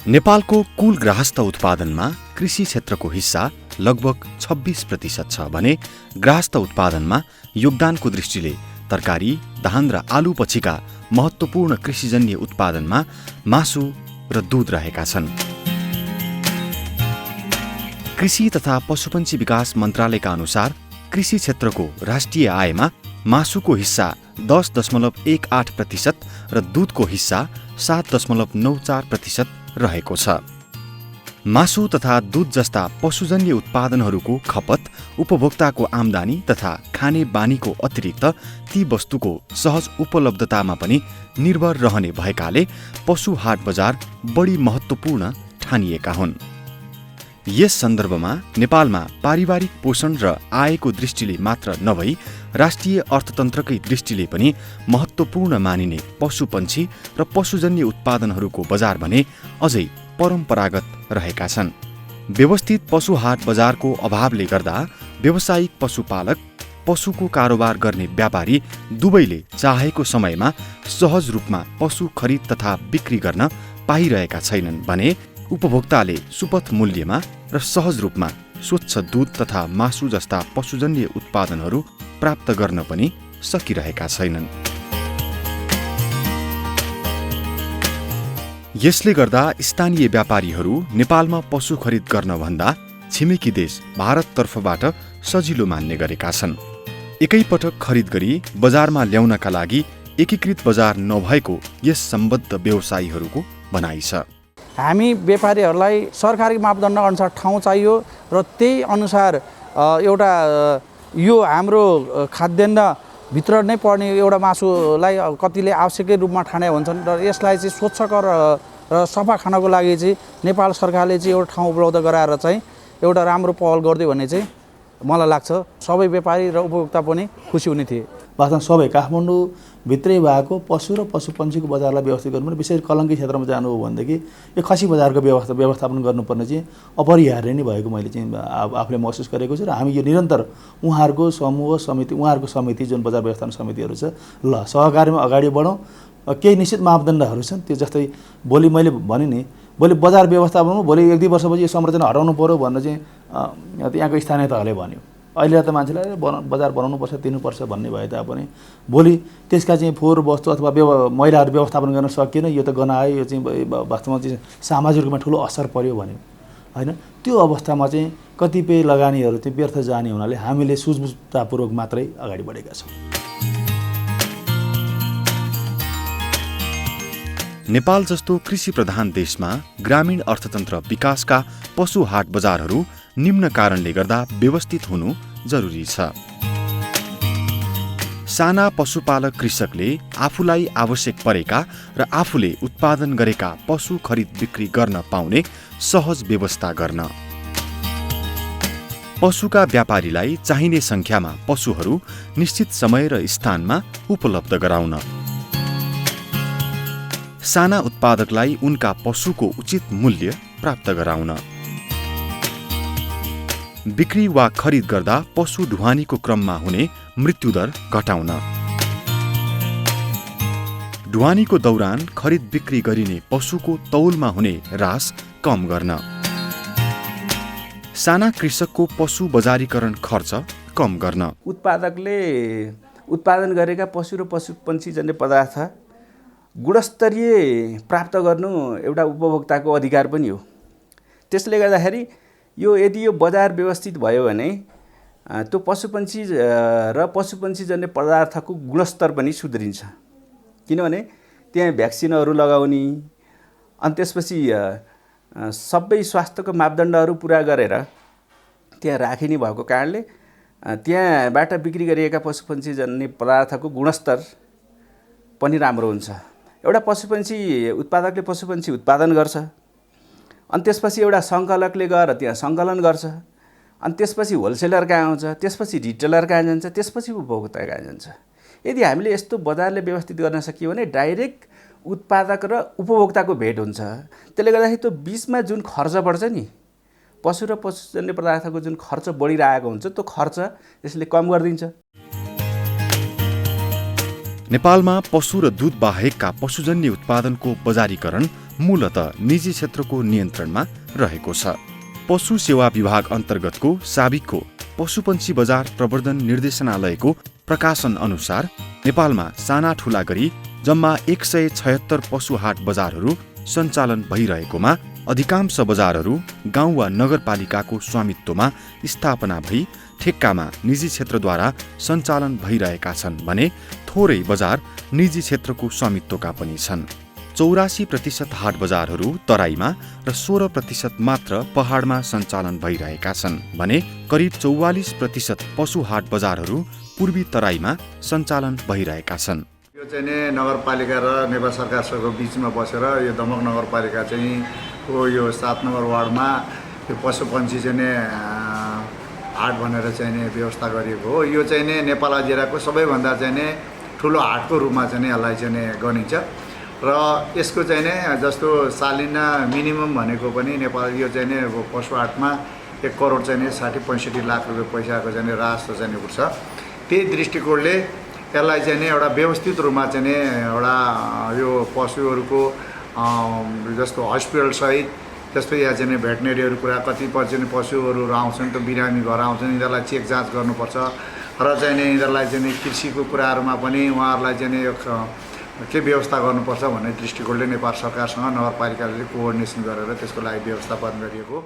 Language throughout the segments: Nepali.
नेपालको कुल गृहस्थ उत्पादनमा कृषि क्षेत्रको हिस्सा लगभग 26% छ भने गृहस्थ उत्पादनमा योगदानको दृष्टिले तरकारी, धान र आलु पछिका महत्त्वपूर्ण कृषिजन्य उत्पादनमा मासु र दूध रहेका छन्। कृषि तथा पशुपन्छी विकास मन्त्रालयका अनुसार कृषि क्षेत्रको राष्ट्रिय आयमा मासुको हिस्सा 10.18% र दूधको हिस्सा 7.94% रहेको छ। मासु तथा दूध जस्ता पशुजन्य उत्पादनहरूको खपत उपभोक्ताको आम्दानी तथा खाने बानीको अतिरिक्त ती वस्तुको सहज उपलब्धतामा पनि निर्भर रहने भएकाले पशु हाट बजार बढी महत्त्वपूर्ण ठानिएका हुन्। यस सन्दर्भमा नेपालमा पारिवारिक पोषण र आयको दृष्टिले मात्र नभई राष्ट्रिय अर्थतन्त्रकै दृष्टिले पनि महत्त्वपूर्ण मानिने पशुपन्छी र पशुजन्य उत्पादनहरूको बजार भने अझै परम्परागत रहेका छन्। व्यवस्थित पशु हाट बजारको अभावले गर्दा व्यावसायिक पशुपालक, पशुको कारोबार गर्ने व्यापारी दुवैले चाहेको समयमा सहज रूपमा पशु खरिद तथा बिक्री गर्न पाइरहेका छैनन् भने उपभोक्ताले सुपथ मूल्यमा र सहज रूपमा स्वच्छ दूध तथा मासु जस्ता पशुजन्य उत्पादनहरू प्राप्त गर्न पनि सकिरहेका छैनन्। यसले गर्दा स्थानीय व्यापारीहरू नेपालमा पशु खरिद गर्न भन्दा छिमेकी देश भारततर्फबाट सजिलो मान्ने गरेका छन्। एकैपटक खरिद गरी बजारमा ल्याउनका लागि एकीकृत बजार नभएको यस सम्बद्ध व्यवसायीहरूको भनाइ छ। हामी व्यापारीहरूलाई सरकारी मापदण्ड अनुसार ठाउँ चाहियो र त्यही अनुसार एउटा यो हाम्रो खाद्यान्नभित्र नै पर्ने एउटा मासुलाई कतिले आवश्यकै रूपमा ठाने हुन्छन् र यसलाई चाहिँ स्वच्छकर र सफा खानको लागि चाहिँ नेपाल सरकारले चाहिँ एउटा ठाउँ उपलब्ध गराएर चाहिँ एउटा राम्रो पहल गरिदियो भने चाहिँ मलाई लाग्छ सबै व्यापारी र उपभोक्ता पनि खुसी हुने थिए। वास्तवमा सबै काठमाडौँ भित्रै भएको पशु र पशुपन्छीको बजारलाई व्यवस्थित गर्नु, विशेष कलङ्की क्षेत्रमा जानु हो भनेदेखि यो खसी बजारको व्यवस्थापन गर्नुपर्ने चाहिँ अपरिहार्य नै भएको मैले चाहिँ आफूले महसुस गरेको छु र हामी यो निरन्तर उहाँहरूको समूह समिति, उहाँहरूको समिति जुन बजार व्यवस्थापन समितिहरू छ ल सहकारीमा अगाडि बढौँ। केही निश्चित मापदण्डहरू छन्, त्यो जस्तै भोलि मैले भने नि भोलि बजार व्यवस्थापनमा भोलि 1-2 वर्षपछि यो संरचना हटाउनु पर्यो भनेर चाहिँ यहाँको स्थानीय तहले भन्यो। अहिले त मान्छेलाई बजार बनाउनुपर्छ, दिनुपर्छ भन्ने भए तापनि भोलि त्यसका चाहिँ फोहोर वस्तु अथवा मैलाहरू व्यवस्थापन गर्न सकिएन, यो त गनायो, यो चाहिँ वास्तवमा चाहिँ सामाजिक रूपमा ठुलो असर पर्यो भन्यो होइन। त्यो अवस्थामा चाहिँ कतिपय लगानीहरू चाहिँ व्यर्थ जाने हुनाले हामीले सुझबुझतापूर्वक मात्रै अगाडि बढेका छौँ। नेपाल जस्तो कृषि प्रधान देशमा ग्रामीण अर्थतन्त्र विकासका पशु हाट बजारहरू निम्न कारणले गर्दा व्यवस्थित हुनु जरुरी छ। साना पशुपालक कृषकले आफूलाई आवश्यक परेका र आफूले उत्पादन गरेका पशु खरिद बिक्री गर्न पाउने सहज व्यवस्था गर्न, पशुका व्यापारीलाई चाहिने संख्यामा पशुहरू निश्चित समय र स्थानमा उपलब्ध गराउन, साना उत्पादकलाई उनका पशुको उचित मूल्य प्राप्त गराउन, बिक्री वा खरिद गर्दा पशु ढुवानीको क्रममा हुने मृत्युदर घटाउन, ढुवानीको दौरान खरिद बिक्री गरिने पशुको तौलमा हुने ह्रास कम गर्न, साना कृषकको पशु बजारीकरण खर्च कम गर्न, उत्पादकले उत्पादन गरेका पशु र पशुपन्छी जन्य पदार्थ गुणस्तरीय प्राप्त गर्नु एउटा उपभोक्ताको अधिकार पनि हो। त्यसले गर्दाखेरि यो यदि यो बजार व्यवस्थित भयो भने त्यो पशुपन्छी र पशुपन्छी जन्य पदार्थको गुणस्तर पनि सुध्रिन्छ। किनभने त्यहाँ भ्याक्सिनहरू लगाउने अनि त्यसपछि सबै स्वास्थ्यको मापदण्डहरू पुरा गरेर त्यहाँ राखिने भएको कारणले त्यहाँबाट बिक्री गरिएका पशुपन्छी जन्य पदार्थको गुणस्तर पनि राम्रो हुन्छ। एउटा पशुपन्छी उत्पादकले पशुपन्छी उत्पादन गर्छ अनि त्यसपछि एउटा सङ्कलकले गएर त्यहाँ सङ्कलन गर्छ अनि त्यसपछि होलसेलर कहाँ आउँछ, त्यसपछि रिटेलर कहाँ जान्छ, त्यसपछि उपभोक्ता कहाँ जान्छ। यदि हामीले यस्तो बजारले व्यवस्थित गर्न सकियो भने डाइरेक्ट उत्पादक र उपभोक्ताको भेट हुन्छ। त्यसले गर्दाखेरि त्यो बिचमा जुन खर्च बढ्छ नि, पशु र पशुजन्य पदार्थको जुन खर्च बढिरहेको हुन्छ त्यो खर्च यसले कम गरिदिन्छ। नेपालमा पशु र दूध बाहेकका पशुजन्य उत्पादनको बजारीकरण मूलतः निजी क्षेत्रको नियन्त्रणमा रहेको छ। पशु सेवा विभाग अन्तर्गतको साबिकको पशुपन्छी बजार प्रवर्धन निर्देशनालयको प्रकाशन अनुसार नेपालमा साना ठूला गरी जम्मा 176 पशु हाट बजारहरू सञ्चालन भइरहेकोमा अधिकांश बजारहरू गाउँ वा नगरपालिकाको स्वामित्वमा स्थापना भई ठेक्कामा निजी क्षेत्रद्वारा सञ्चालन भइरहेका छन् भने थोरै बजार निजी क्षेत्रको स्वामित्वका पनि छन्। 84% हाट बजारहरू तराईमा र 16% मात्र पहाडमा सञ्चालन भइरहेका छन् भने करिब 44% पशु हाट बजारहरू पूर्वी तराईमा सञ्चालन भइरहेका छन्। यो चाहिँ नि नगरपालिका र नेपाल सरकारसँगको बिचमा बसेर यो दमक नगरपालिका चाहिँ यो 7 नम्बर वार्डमा यो पशुपन्छी चाहिँ नि हाट भनेर चाहिँ नि व्यवस्था गरिएको हो। यो चाहिँ नि नेपाल अजिराको सबैभन्दा चाहिँ नि ठुलो हाटको रूपमा चाहिँ नि यसलाई चाहिँ नि गनिन्छ र यसको चाहिँ नि जस्तो सालिना मिनिमम भनेको पनि नेपाल यो चाहिँ नि पशु हाटमा 1 करोड चाहिँ नि 60-65 लाख रुपियाँ पैसाको चाहिँ नि राजस्व चाहिँ उठ्छ। त्यही दृष्टिकोणले यसलाई चाहिँ नि एउटा व्यवस्थित रूपमा चाहिँ नि एउटा यो पशुहरूको जस्तो हस्पिटल सहित जस्तो यहाँ चाहिँ भेटनेरीहरू कुरा कतिपय चाहिँ पशुहरू आउँछन् त बिरामी भएर आउँछन्, यिनीहरूलाई चेक जाँच गर्नुपर्छ र चाहिँ नि यिनीहरूलाई चाहिँ कृषिको कुराहरूमा पनि उहाँहरूलाई चाहिँ यो के व्यवस्था गर्नुपर्छ भन्ने दृष्टिकोणले नेपाल सरकारसँग नगरपालिकाले कोअर्डिनेसन गरेर त्यसको लागि व्यवस्थापन गरिएको।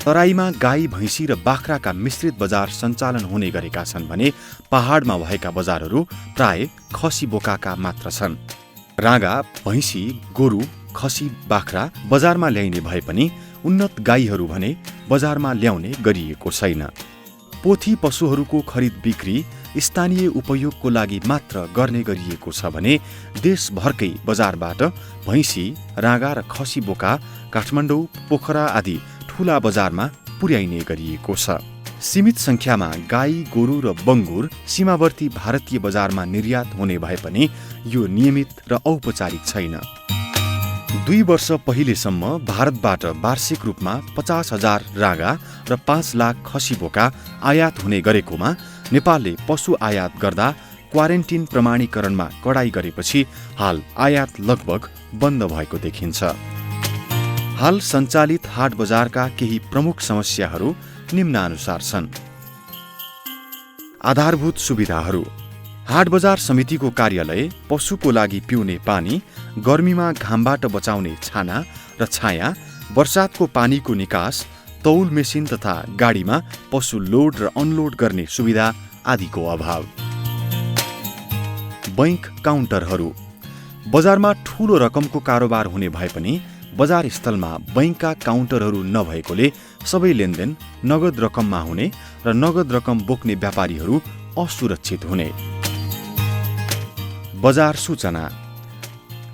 तराईमा गाई भैँसी र बाख्राका मिश्रित बजार सञ्चालन हुने गरेका छन् भने पहाडमा भएका बजारहरू प्राय खसी बोकाका मात्र छन्। राँगा भैँसी गोरु खसी बाख्रा बजारमा ल्याइने भए पनि उन्नत गाईहरू भने बजारमा ल्याउने गरिएको छैन। पोथी पशुहरूको खरिद बिक्री स्थानीय उपयोगको लागि मात्र गर्ने गरिएको छ भने देशभरकै बजारबाट भैँसी राँगा र खसी बोका काठमाडौँ पोखरा आदि ठूला बजारमा पुर्याइने गरिएको छ। सीमित संख्यामा गाई गोरु र बङ्गुर सीमावर्ती भारतीय बजारमा निर्यात हुने भए पनि यो नियमित र औपचारिक छैन। 2 वर्ष पहिलेसम्म भारतबाट वार्षिक रूपमा 50,000 राँगा र 5 लाख खसी बोका आयात हुने गरेकोमा नेपालले पशु आयात गर्दा क्वारेन्टिन प्रमाणीकरणमा कडाई गरेपछि हाल आयात लगभग बन्द भएको देखिन्छ। हाल सञ्चालित हाट बजारका केही प्रमुख समस्याहरू निम्नानुसार छन्। आधारभूत सुविधाहरू। हाट बजार समितिको कार्यालय पशुको लागि पिउने पानी, गर्मीमा घामबाट बचाउने छाना र छाया, वर्षातको पानीको निकास, तौल मेसिन तथा गाडीमा पशु लोड र अनलोड गर्ने सुविधा आदिको अभाव। बैंक काउन्टरहरू। बजारमा ठूलो रकमको कारोबार हुने भए पनि बजार स्थलमा बैंकका काउन्टरहरू नभएकोले सबै लेनदेन नगद रकममा हुने र नगद रकम बोक्ने व्यापारीहरू असुरक्षित हुने। बजार सूचना।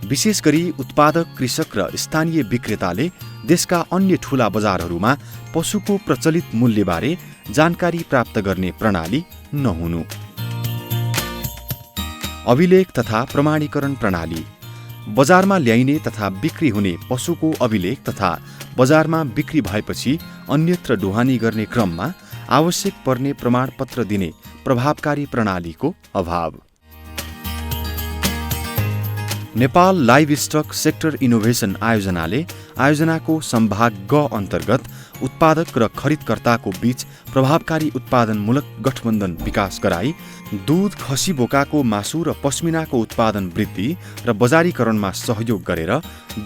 विशेष गरी उत्पादक कृषक र स्थानीय विक्रेताले देशका अन्य ठूला बजारहरूमा पशुको प्रचलित मूल्यबारे जानकारी प्राप्त गर्ने प्रणाली नहुनु। अभिलेख तथा प्रमाणीकरण प्रणाली। बजारमा ल्याइने तथा बिक्री हुने पशुको अभिलेख तथा बजारमा बिक्री भएपछि अन्यत्र ढुवानी गर्ने क्रममा आवश्यक पर्ने प्रमाणपत्र दिने प्रभावकारी प्रणालीको अभाव। नेपाल लाइभस्टक सेक्टर इनोभेसन आयोजनाको सम्भाग ग अन्तर्गत उत्पादक र खरिदकर्ताको बीच प्रभावकारी उत्पादनमूलक गठबन्धन विकास गराई दूध खसी बोकाको मासु र पश्मिनाको उत्पादन वृद्धि र बजारीकरणमा सहयोग गरेर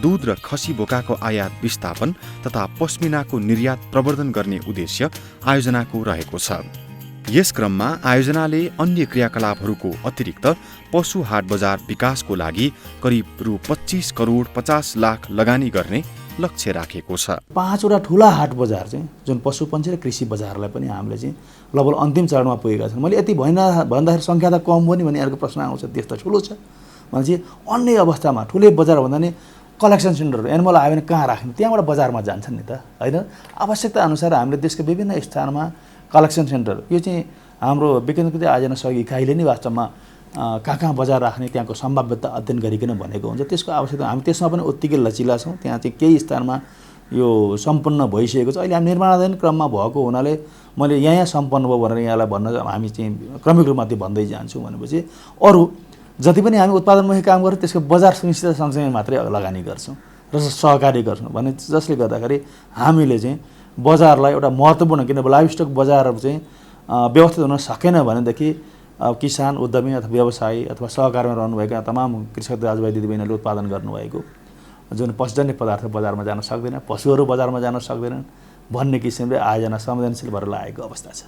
दूध र खसी बोकाको आयात विस्थापन तथा पश्मिनाको निर्यात प्रवर्धन गर्ने उद्देश्य आयोजनाको रहेको छ। यस क्रममा आयोजनाले अन्य क्रियाकलापहरूको अतिरिक्त पशु हाट बजार विकासको लागि करिब रु 25 करोड 50 लाख लगानी गर्ने लक्ष्य राखेको छ। 5वटा ठुला हाट बजार चाहिँ जुन पशुपन्छी र कृषि बजारलाई पनि हामीले चाहिँ लगभग अन्तिम चरणमा पुगेका छौँ। मैले यति भन्दाखेरि सङ्ख्या त कम हो नि भन्ने अर्को प्रश्न आउँछ। देश त ठुलो छ भने चाहिँ अन्य अवस्थामा ठुलै बजार भन्दा नि कलेक्सन सेन्टरहरू एनिमल आयो भने कहाँ राख्ने, त्यहाँबाट बजारमा जान्छन् नि त, होइन? आवश्यकता अनुसार हामीले देशको विभिन्न स्थानमा कलेक्सन सेन्टर, यो चाहिँ हाम्रो विकेन्द्रीकृत आयोजना सहयोगी इकाइले नै वास्तवमा कहाँ बजार राख्ने त्यहाँको सम्भाव्यता अध्ययन गरिकन भनेको हुन्छ। त्यसको आवश्यकता हामी त्यसमा पनि उत्तिकै लचिला छौँ। त्यहाँ चाहिँ केही स्थानमा यो सम्पन्न भइसकेको छ। अहिले हामी निर्माणाधीन क्रममा भएको हुनाले मैले यहाँ सम्पन्न भयो भनेर यहाँलाई भन्न हामी चाहिँ क्रमिक रूपमा त्यो भन्दै जान्छु। भनेपछि अरू जति पनि हामी उत्पादनमुखी काम गर्छौँ त्यसको बजार सुनिश्चित सँगसँगै मात्रै लगानी गर्छौँ र सहकारी गर्छौँ भने जसले गर्दाखेरि हामीले चाहिँ बजारलाई एउटा महत्त्वपूर्ण किन लाइभस्टक बजार चाहिँ व्यवस्थित हुन सकेन भनेदेखि किसान उद्यमी अथवा व्यवसायी अथवा सहकारीमा रहनुभएका तमाम कृषक दाजुभाइ दिदीबहिनीहरूले उत्पादन गर्नुभएको जुन पशुजन्य पदार्थ बजारमा जान सक्दैन, पशुहरू बजारमा जान सक्दैनन् भन्ने किसिमले आयोजना संवेदनशील भएर लागेको अवस्था छ।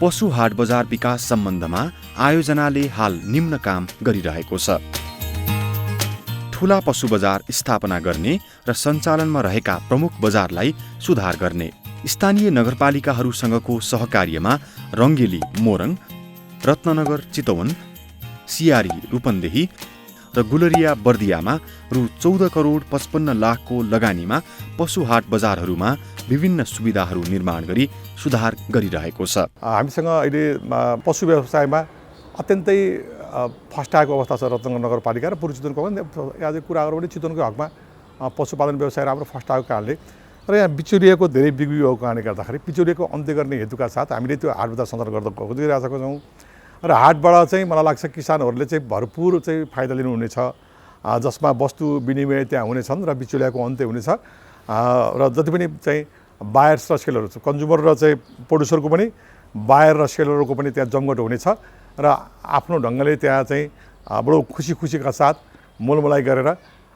पशु हाट बजार विकास सम्बन्धमा आयोजनाले हाल निम्न काम गरिरहेको छ। ठूला पशु बजार स्थापना गर्ने र सञ्चालनमा रहेका प्रमुख बजारलाई सुधार गर्ने, स्थानीय नगरपालिकाहरूसँगको सहकार्यमा रङ्गेली मोरङ, रत्ननगर चितवन, सियारी रूपन्देही र गुलरिया बर्दियामा रु 14 करोड 55 लाखको लगानीमा पशु हाट बजारहरूमा विभिन्न सुविधाहरू निर्माण गरी सुधार गरिरहेको छ। हामीसँग अहिले पशु व्यवसायमा अत्यन्तै फस्टाएको अवस्था छ। रत्नगर नगरपालिका र पूर्व चितवनको आज कुरा गरौँ भने चितवनको हकमा पशुपालन व्यवसाय राम्रो फस्टाएको कारणले र यहाँ बिचौलियाको धेरै बिक्री भएको कारणले गर्दाखेरि बिचौलियाको अन्त्य गर्ने हेतुका साथ हामीले त्यो हाट बजार सञ्चालन गर्दा खोजिरहेका छौँ र हाटबाट चाहिँ मलाई लाग्छ किसानहरूले चाहिँ भरपुर चाहिँ फाइदा लिनुहुनेछ, जसमा वस्तु विनिमय त्यहाँ हुनेछन् र बिचौलियाको अन्त्य हुनेछ र जति पनि चाहिँ बायर्स र सेलरहरू छ, कन्ज्युमर र चाहिँ प्रड्युसरको पनि बायर र सेलरको पनि त्यहाँ जमघट हुनेछ र आफ्नो ढङ्गले त्यहाँ चाहिँ बडो खुसीका साथ मोलमलाइ गरेर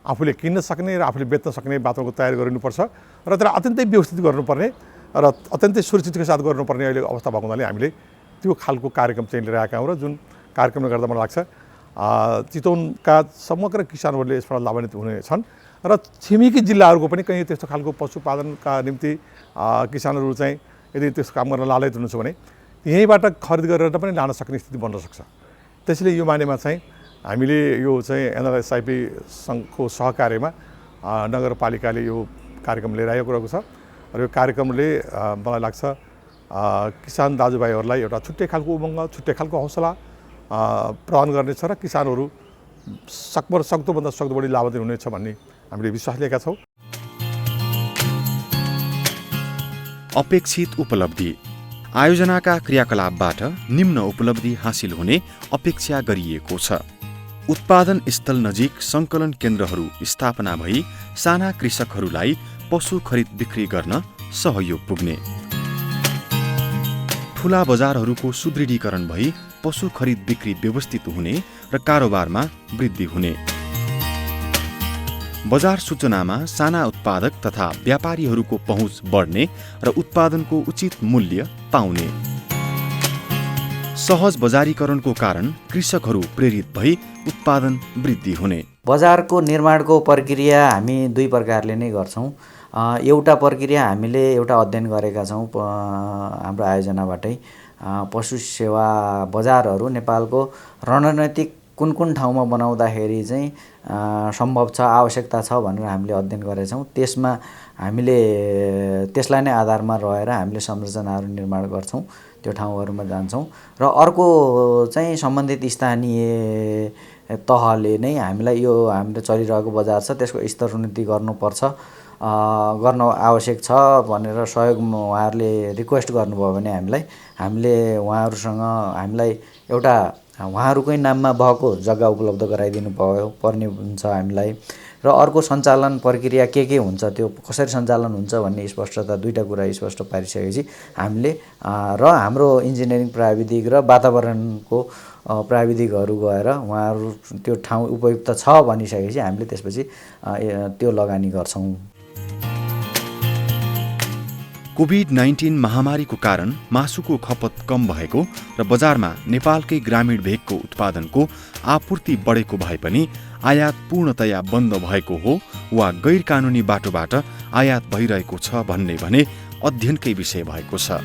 आफूले किन्न सक्ने र आफूले बेच्न सक्ने वातावरणको तयारी गरिनुपर्छ र त्यसलाई अत्यन्तै व्यवस्थित गर्नुपर्ने र अत्यन्तै सुरक्षितका साथ गर्नुपर्ने अहिले अवस्था भएको हुनाले हामीले त्यो खालको कार्यक्रम चाहिँ लिएर आएका हौँ र जुन कार्यक्रमले गर्दा मलाई लाग्छ चितवनका समग्र किसानहरूले यसबाट लाभान्वित हुनेछन् र छिमेकी जिल्लाहरूको पनि कहीँ त्यस्तो खालको पशुपालनका निम्ति किसानहरू चाहिँ यदि त्यस्तो काम गर्न लालयित हुनुहुन्छ भने यहीँबाट खरिद गरेर पनि लान सक्ने स्थिति बन्न सक्छ। त्यसैले यो मानेमा चाहिँ हामीले यो चाहिँ एनआरएसआइपी सङ्घको सहकार्यमा नगरपालिकाले यो कार्यक्रम लिएर आएको रहेको छ र यो कार्यक्रमले मलाई लाग्छ किसान दाजुभाइहरूलाई एउटा छुट्टै खालको उमङ्ग, छुट्टै खालको हौसला प्रदान गर्नेछ र किसानहरू सक्दोभन्दा सक्दो बढी लाभान्वित हुनेछ भन्ने हामीले विश्वास लिएका छौँ। अपेक्षित उपलब्धि। आयोजनाका क्रियाकलापबाट निम्न उपलब्धि हासिल हुने अपेक्षा गरिएको छ। उत्पादन स्थल नजिक सङ्कलन केन्द्रहरू स्थापना भई साना कृषकहरूलाई पशु खरिद बिक्री गर्न सहयोग पुग्ने, ठूला बजारहरूको सुदृढीकरण भई पशु खरिद बिक्री व्यवस्थित हुने र कारोबारमा वृद्धि हुने, बजार सूचनामा साना उत्पादक तथा व्यापारीहरूको पहुँच बढ्ने र उत्पादनको उचित मूल्य पाउने, सहज बजारीकरणको कारण कृषकहरू प्रेरित भई उत्पादन वृद्धि हुने। बजारको निर्माणको प्रक्रिया हामी दुई प्रकारले नै गर्छौँ। एउटा प्रक्रिया हामीले एउटा अध्ययन गरेका छौँ हाम्रो आयोजनाबाटै, पशु सेवा बजारहरू नेपालको रणनीतिक कुन कुन ठाउँमा बनाउँदाखेरि चाहिँ सम्भव छ, आवश्यकता छ भनेर हामीले अध्ययन गरेका छौँ। त्यसमा हामीले त्यसलाई नै आधारमा रहेर हामीले संरचनाहरू निर्माण गर्छौँ, त्यो ठाउँहरूमा जान्छौँ र अर्को चाहिँ सम्बन्धित स्थानीय तहले नै हामीलाई यो हाम्रो चलिरहेको बजार छ त्यसको स्तरोन्नति गर्नुपर्छ, गर्न आवश्यक छ भनेर सहयोग उहाँहरूले रिक्वेस्ट गर्नुभयो भने हामीले उहाँहरूसँग हामीलाई एउटा उहाँहरूकै नाममा भएको जग्गा उपलब्ध गराइदिनु पर्ने हुन्छ हामीलाई र अर्को सञ्चालन प्रक्रिया के हुन्छ, त्यो कसरी सञ्चालन हुन्छ भन्ने स्पष्टता दुईवटा कुरा स्पष्ट पारिसकेपछि हामीले र हाम्रो इन्जिनियरिङ प्राविधिक र वातावरणको प्राविधिकहरू गएर उहाँहरू त्यो ठाउँ उपयुक्त छ भनिसकेपछि हामीले त्यसपछि त्यो लगानी गर्छौँ। कोभिड-19 महामारीको कारण मासुको खपत कम भएको र बजारमा नेपालकै ग्रामीण भेगको उत्पादनको आपूर्ति बढेको भए पनि आयात पूर्णतया बन्द भएको हो वा गैर कानुनी बाटोबाट आयात भइरहेको छ भन्ने भने अध्ययनकै विषय भएको छ।